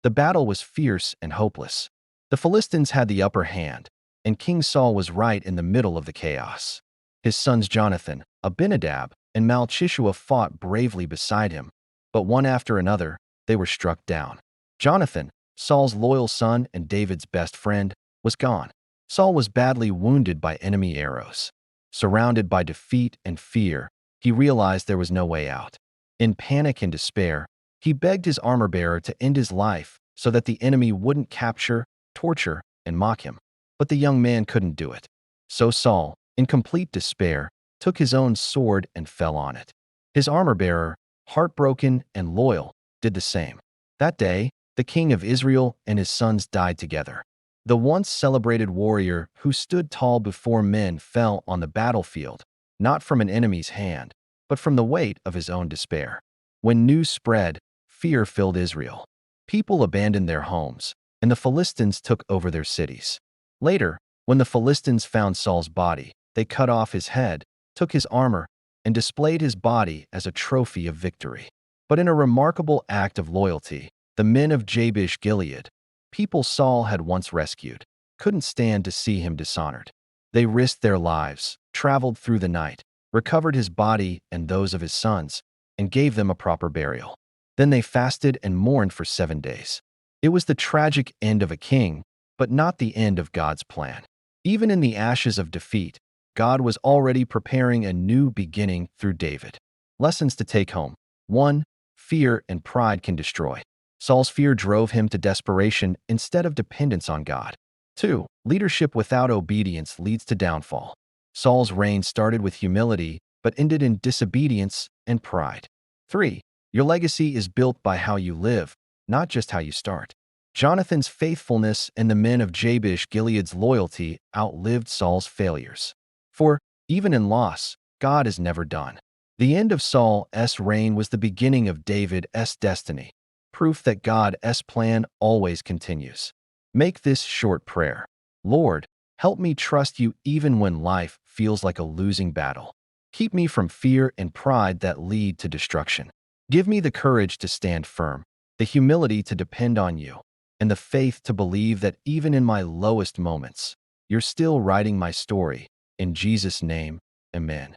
The battle was fierce and hopeless. The Philistines had the upper hand, and King Saul was right in the middle of the chaos. His sons Jonathan, Abinadab, and Malchishua fought bravely beside him, but one after another, they were struck down. Jonathan, Saul's loyal son and David's best friend, was gone. Saul was badly wounded by enemy arrows. Surrounded by defeat and fear, he realized there was no way out. In panic and despair, he begged his armor-bearer to end his life so that the enemy wouldn't capture, torture, and mock him. But the young man couldn't do it. So Saul, in complete despair, took his own sword and fell on it. His armor-bearer, heartbroken and loyal, did the same. That day, the king of Israel and his sons died together. The once celebrated warrior who stood tall before men fell on the battlefield, not from an enemy's hand, but from the weight of his own despair. When news spread, fear filled Israel. People abandoned their homes, and the Philistines took over their cities. Later, when the Philistines found Saul's body, they cut off his head, took his armor, and displayed his body as a trophy of victory. But in a remarkable act of loyalty, the men of Jabesh Gilead, people Saul had once rescued, couldn't stand to see him dishonored. They risked their lives, traveled through the night, recovered his body and those of his sons, and gave them a proper burial. Then they fasted and mourned for 7 days. It was the tragic end of a king, but not the end of God's plan. Even in the ashes of defeat, God was already preparing a new beginning through David. Lessons to take home. 1. Fear and pride can destroy. Saul's fear drove him to desperation instead of dependence on God. 2. Leadership without obedience leads to downfall. Saul's reign started with humility, but ended in disobedience and pride. 3. Your legacy is built by how you live, not just how you start. Jonathan's faithfulness and the men of Jabesh Gilead's loyalty outlived Saul's failures. 4. Even in loss, God is never done. The end of Saul's reign was the beginning of David's destiny, proof that God's plan always continues. Make this short prayer. Lord, help me trust you even when life feels like a losing battle. Keep me from fear and pride that lead to destruction. Give me the courage to stand firm, the humility to depend on you, and the faith to believe that even in my lowest moments, you're still writing my story. In Jesus' name, amen.